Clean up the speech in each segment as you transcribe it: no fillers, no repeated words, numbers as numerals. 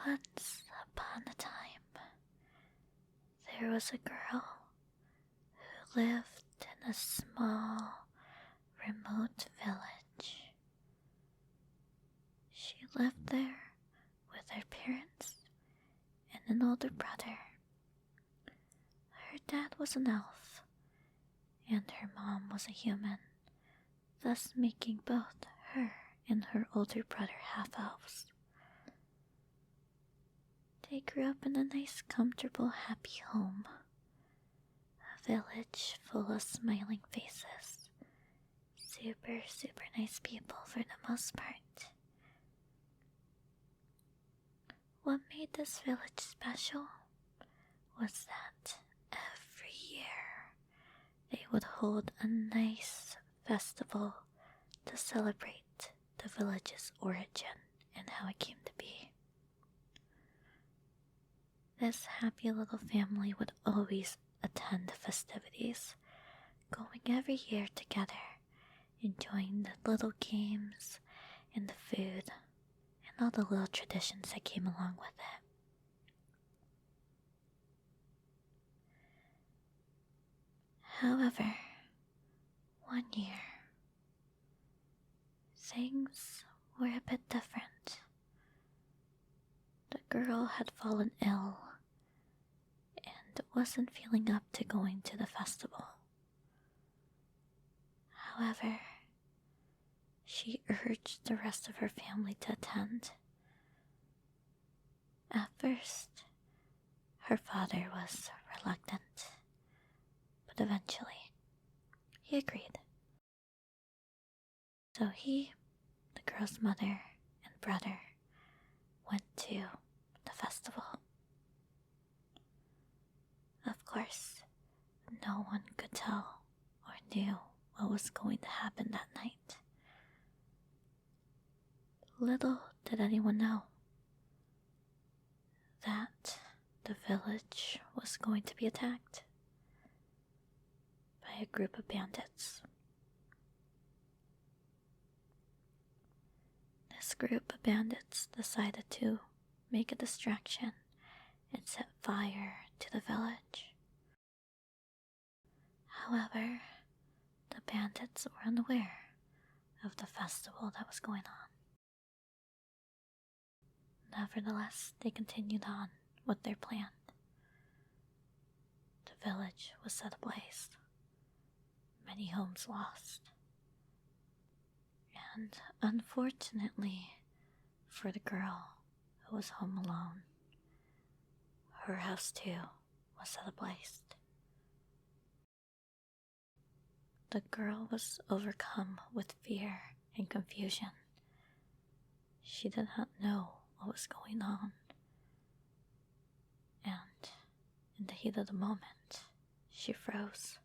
Once upon a time, there was a girl who lived in a small, remote village. She lived there with her parents and an older brother. Her dad was an elf, and her mom was a human, thus making both her and her older brother half-elves. They grew up in a nice, comfortable, happy home. A village full of smiling faces. Super, super nice people for the most part. What made this village special was that every year they would hold a nice festival to celebrate the village's origin and how it came to be. This happy little family would always attend the festivities, going every year together, enjoying the little games and the food and all the little traditions that came along with it. However, one year, things were a bit different. The girl had fallen ill and wasn't feeling up to going to the festival. However, she urged the rest of her family to attend. At first, her father was reluctant, but eventually, he agreed. So he, the girl's mother, and brother went to the festival. Of course, no one could tell or knew what was going to happen that night. Little did anyone know that the village was going to be attacked by a group of bandits. This group of bandits decided to make a distraction and set fire to the village. However, the bandits were unaware of the festival that was going on. Nevertheless, they continued on with their plan. The village was set ablaze, many homes lost, and unfortunately for the girl who was home alone, her house too was set ablaze. The girl was overcome with fear and confusion. She did not know what was going on, and in the heat of the moment, she froze.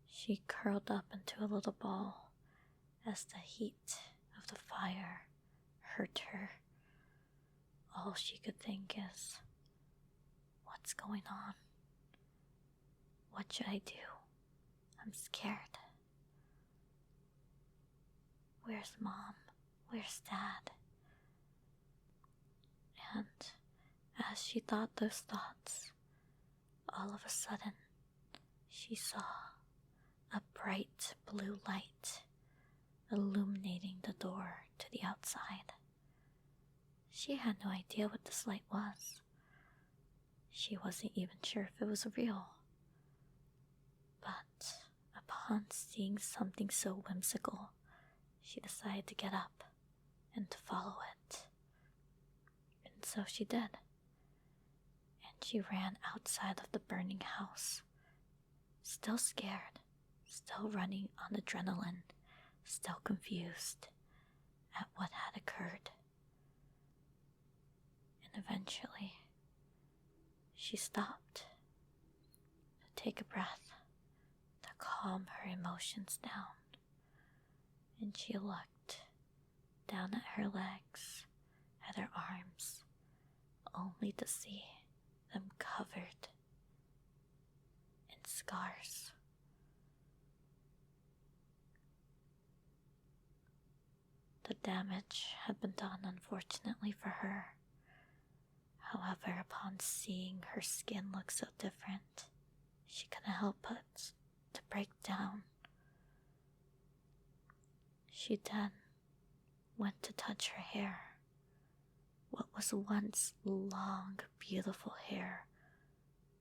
She curled up into a little ball as the heat of the fire hurt her. All she could think is, what's going on? What should I do? I'm scared. Where's Mom? Where's Dad? And as she thought those thoughts, all of a sudden, she saw a bright blue light illuminating the door to the outside. She had no idea what this light was. She wasn't even sure if it was real. But upon seeing something so whimsical, she decided to get up and to follow it. And so she did. And she ran outside of the burning house, still scared, still running on adrenaline, still confused at what had occurred. And eventually, she stopped to take a breath, to calm her emotions down. And she looked down at her legs, at her arms, only to see them covered in scars. The damage had been done, unfortunately for her. However, upon seeing her skin look so different, she couldn't help but to break down. She then went to touch her hair. What was once long, beautiful hair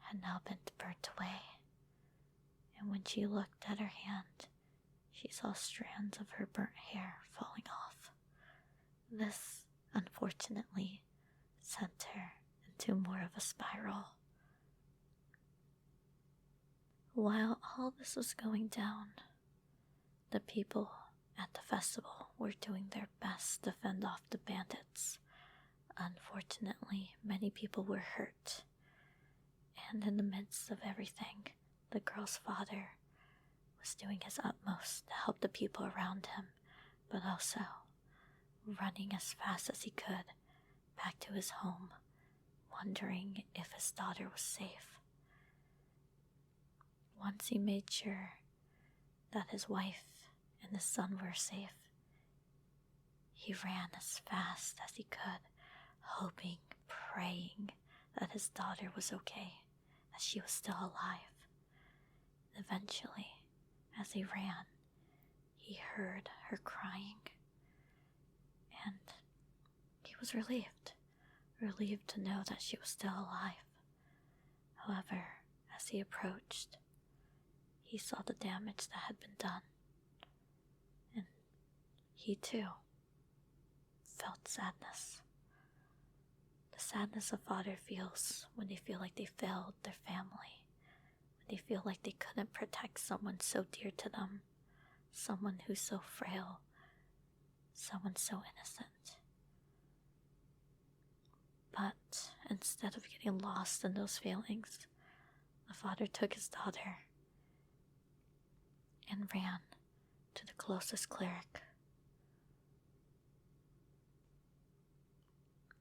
had now been burnt away, and when she looked at her hand, she saw strands of her burnt hair falling off. This, unfortunately, sent her into more of a spiral. While all this was going down, the people at the festival were doing their best to fend off the bandits. Unfortunately, many people were hurt, and in the midst of everything, the girl's father was doing his utmost to help the people around him, but also running as fast as he could back to his home, wondering if his daughter was safe. Once he made sure that his wife and his son were safe, he ran as fast as he could, hoping, praying that his daughter was okay, that she was still alive. Eventually, as he ran, he heard her crying, and he was relieved to know that she was still alive. However, as he approached, he saw the damage that had been done, and he too felt sadness. The sadness a father feels when they feel like they failed their family, when they feel like they couldn't protect someone so dear to them, someone who's so frail, someone so innocent. But instead of getting lost in those feelings, the father took his daughter and ran to the closest cleric.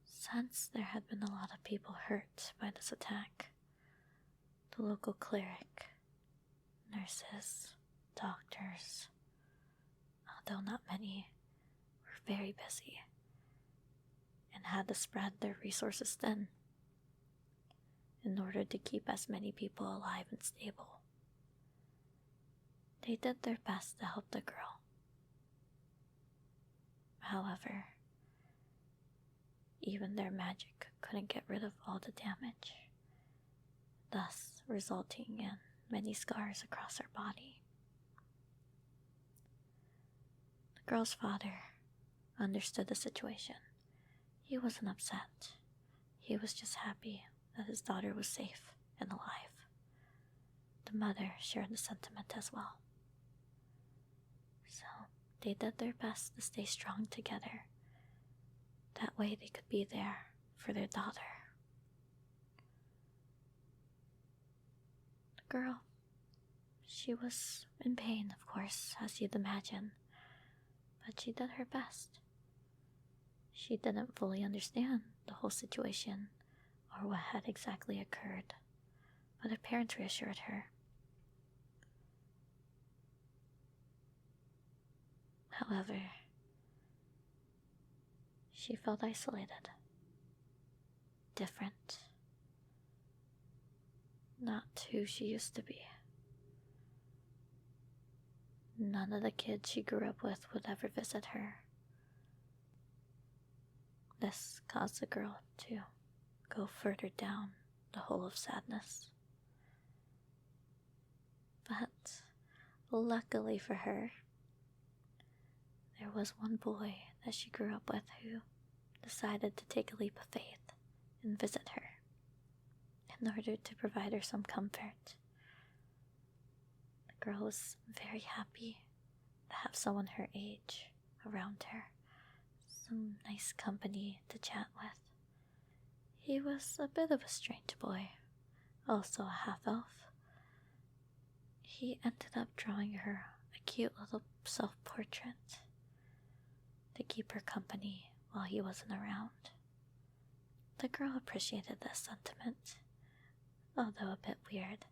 Since there had been a lot of people hurt by this attack, the local cleric, nurses, doctors, although not many, were very busy and had to spread their resources thin in order to keep as many people alive and stable. They did their best to help the girl. However, even their magic couldn't get rid of all the damage, thus resulting in many scars across her body. The girl's father understood the situation. He wasn't upset. He was just happy that his daughter was safe and alive. The mother shared the sentiment as well. So they did their best to stay strong together. That way they could be there for their daughter. The girl, she was in pain, of course, as you'd imagine, but she did her best. She didn't fully understand the whole situation or what had exactly occurred, but her parents reassured her. However, she felt isolated, different, not who she used to be. None of the kids she grew up with would ever visit her. This caused the girl to go further down the hole of sadness. But luckily for her, there was one boy that she grew up with who decided to take a leap of faith and visit her in order to provide her some comfort. The girl was very happy to have someone her age around her, some nice company to chat with. He was a bit of a strange boy, also a half-elf. He ended up drawing her a cute little self-portrait to keep her company while he wasn't around. The girl appreciated this sentiment. Although a bit weird,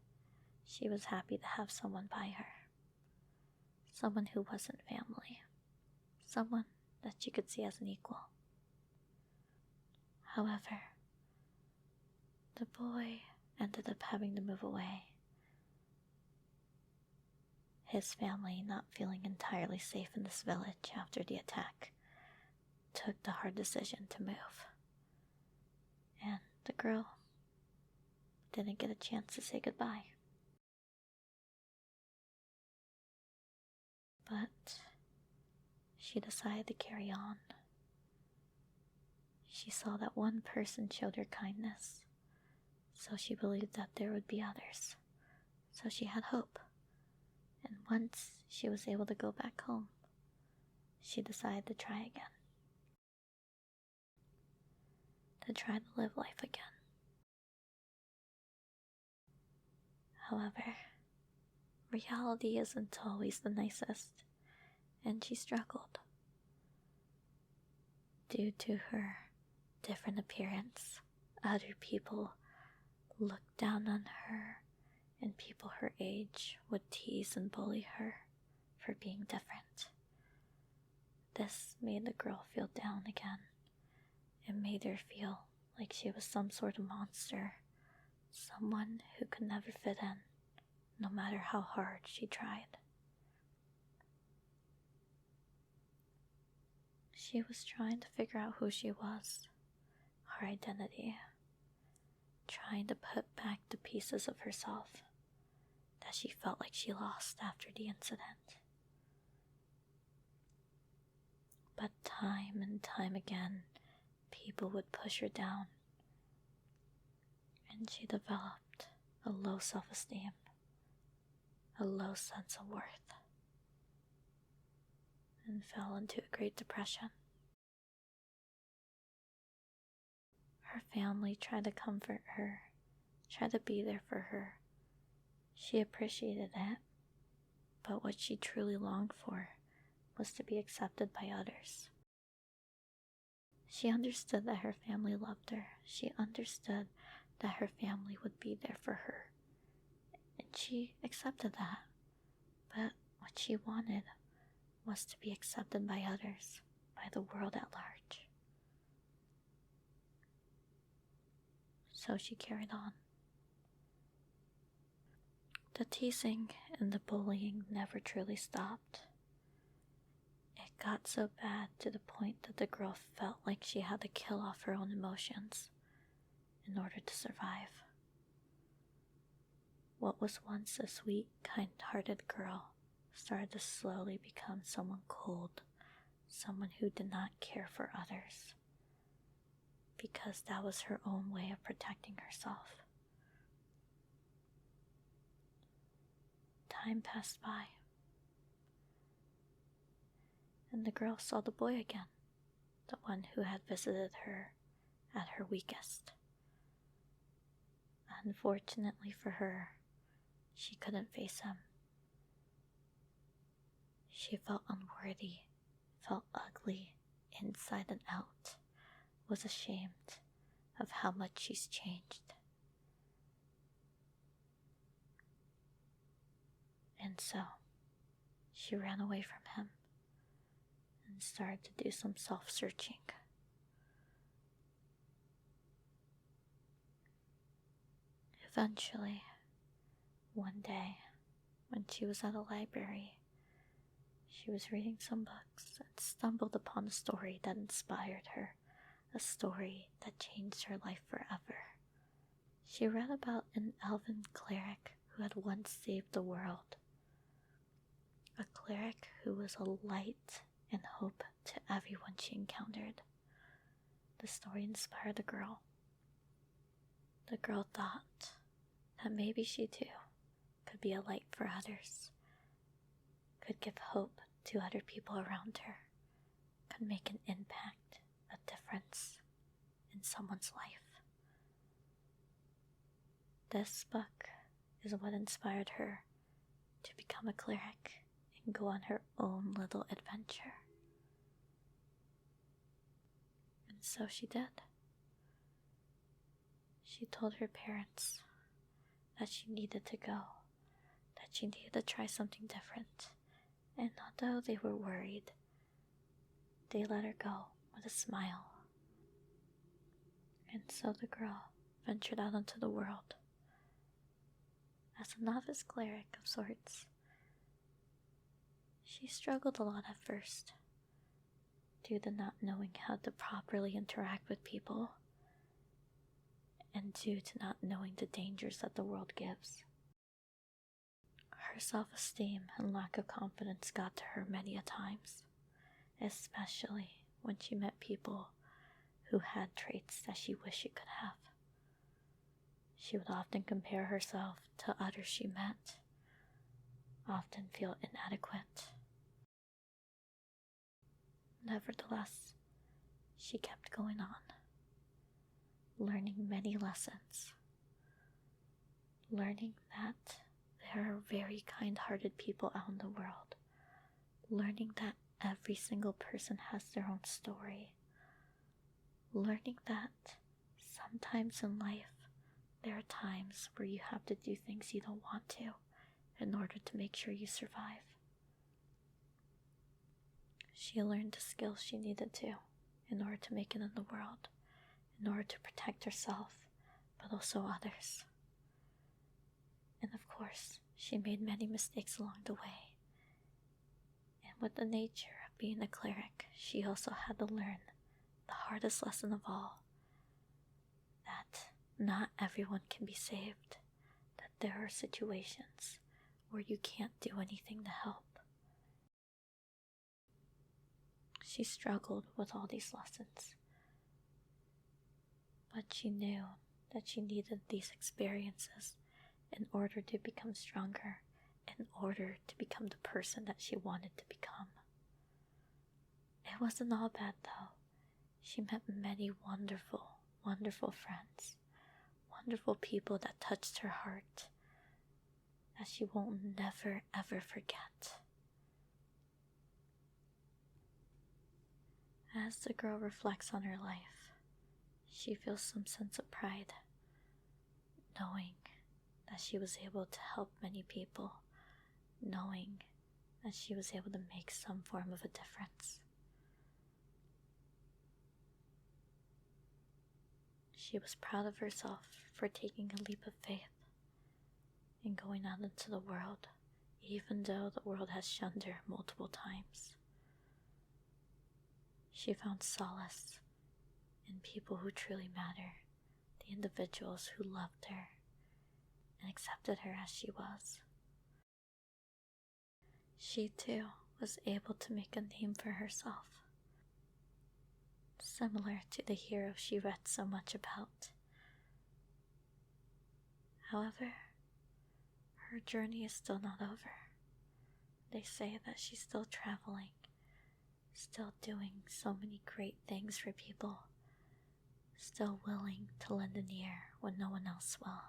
she was happy to have someone by her. Someone who wasn't family. Someone that she could see as an equal. However, the boy ended up having to move away. His family, not feeling entirely safe in this village after the attack, took the hard decision to move. And the girl didn't get a chance to say goodbye. But she decided to carry on. She saw that one person showed her kindness, so she believed that there would be others. So she had hope. And once she was able to go back home, she decided to try again. To try to live life again. However, reality isn't always the nicest, and she struggled. Due to her different appearance, other people looked down on her, and people her age would tease and bully her for being different. This made the girl feel down again. It made her feel like she was some sort of monster, someone who could never fit in, no matter how hard she tried. She was trying to figure out who she was, her identity, trying to put back the pieces of herself that she felt like she lost after the incident. But time and time again, people would push her down, and she developed a low self-esteem, a low sense of worth, and fell into a great depression. Her family tried to comfort her, tried to be there for her. She appreciated it, but what she truly longed for was to be accepted by others. She understood that her family loved her. She understood that her family would be there for her. And she accepted that. But what she wanted was to be accepted by others, by the world at large. So she carried on. The teasing and the bullying never truly stopped. It got so bad to the point that the girl felt like she had to kill off her own emotions in order to survive. What was once a sweet, kind-hearted girl started to slowly become someone cold, someone who did not care for others, because that was her own way of protecting herself. Time passed by, and the girl saw the boy again, the one who had visited her at her weakest. Unfortunately for her, she couldn't face him. She felt unworthy, felt ugly inside and out, was ashamed of how much she's changed. And so, she ran away from him and started to do some self-searching. Eventually, one day, when she was at a library, she was reading some books and stumbled upon a story that inspired her, a story that changed her life forever. She read about an elven cleric who had once saved the world. A cleric who was a light and hope to everyone she encountered. The story inspired the girl. The girl thought that maybe she too could be a light for others, could give hope to other people around her, could make an impact, a difference in someone's life. This book is what inspired her to become a cleric and go on her own little adventure. And so she did. She told her parents that she needed to go, that she needed to try something different. And although they were worried, they let her go with a smile. And so the girl ventured out into the world as a novice cleric of sorts. She struggled a lot at first, due to not knowing how to properly interact with people, and due to not knowing the dangers that the world gives. Her self-esteem and lack of confidence got to her many a times, especially when she met people who had traits that she wished she could have. She would often compare herself to others she met, often feel inadequate. Nevertheless, she kept going on, learning many lessons, learning that there are very kind-hearted people out in the world, learning that every single person has their own story, learning that sometimes in life there are times where you have to do things you don't want to in order to make sure you survive. She learned the skills she needed to in order to make it in the world, in order to protect herself, but also others. And of course, she made many mistakes along the way. And with the nature of being a cleric, she also had to learn the hardest lesson of all, that not everyone can be saved, that there are situations where you can't do anything to help. She struggled with all these lessons, but she knew that she needed these experiences in order to become stronger, in order to become the person that she wanted to become. It wasn't all bad though. She met many wonderful, wonderful friends, wonderful people that touched her heart, that she won't never ever forget. As the girl reflects on her life, she feels some sense of pride, knowing that she was able to help many people, knowing that she was able to make some form of a difference. She was proud of herself for taking a leap of faith and going out into the world, even though the world has shunned her multiple times. She found solace in people who truly matter, the individuals who loved her and accepted her as she was. She too was able to make a name for herself, similar to the hero she read so much about. However, her journey is still not over. They say that she's still traveling, still doing so many great things for people, still willing to lend an ear when no one else will,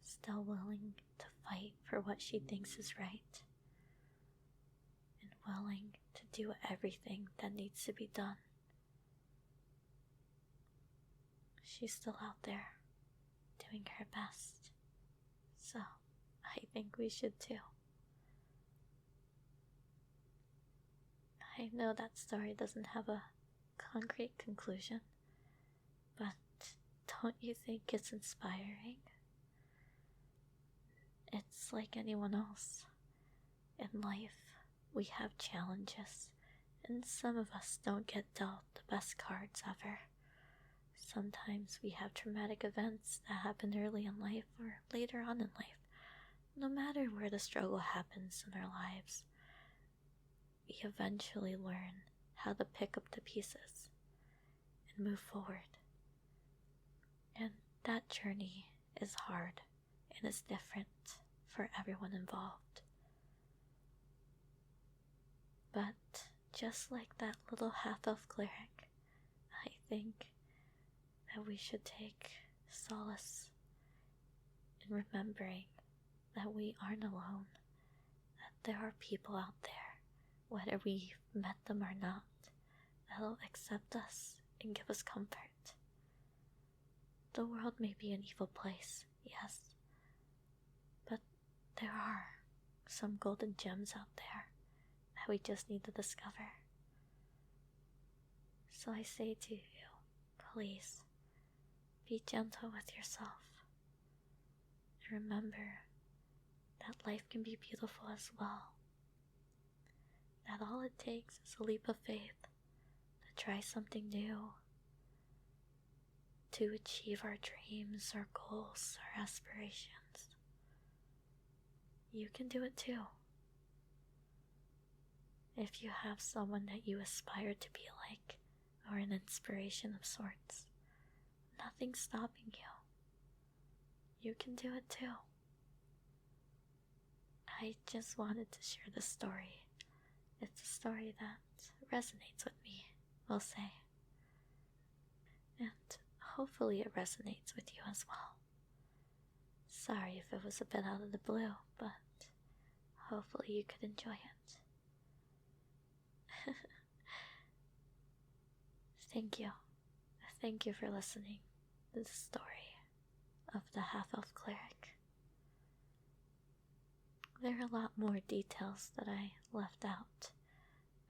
still willing to fight for what she thinks is right, and willing to do everything that needs to be done. She's still out there, doing her best, so I think we should too. I know that story doesn't have a concrete conclusion, but don't you think it's inspiring? It's like anyone else. In life, we have challenges, and some of us don't get dealt the best cards ever. Sometimes we have traumatic events that happen early in life or later on in life. No matter where the struggle happens in our lives, we eventually learn how to pick up the pieces and move forward. And that journey is hard and is different for everyone involved. But just like that little half-elf cleric, I think that we should take solace in remembering that we aren't alone, that there are people out there, whether we've met them or not, that'll accept us and give us comfort. The world may be an evil place, yes, but there are some golden gems out there that we just need to discover. So I say to you, please be gentle with yourself. And remember that life can be beautiful as well. That all it takes is a leap of faith to try something new, to achieve our dreams, our goals, our aspirations. You can do it too. If you have someone that you aspire to be like, or an inspiration of sorts, nothing's stopping you. You can do it too. I just wanted to share this story. It's a story that resonates with me, we'll say. And hopefully it resonates with you as well. Sorry if it was a bit out of the blue, but hopefully you could enjoy it. Thank you. Thank you for listening to the story of the half-elf cleric. There are a lot more details that I left out.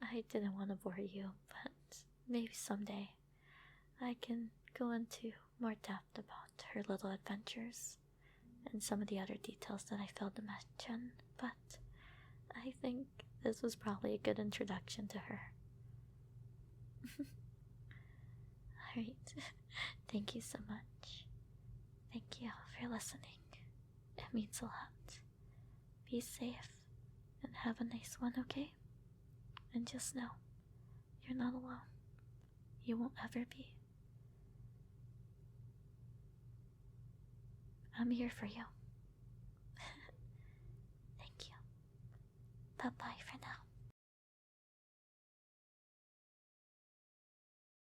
I didn't want to bore you, but maybe someday I can go into more depth about her little adventures and some of the other details that I failed to mention, but I think this was probably a good introduction to her. Alright, thank you so much. Thank you for listening. It means a lot. Be safe and have a nice one, okay? And just know, you're not alone. You won't ever be. I'm here for you. Thank you. Bye-bye for now.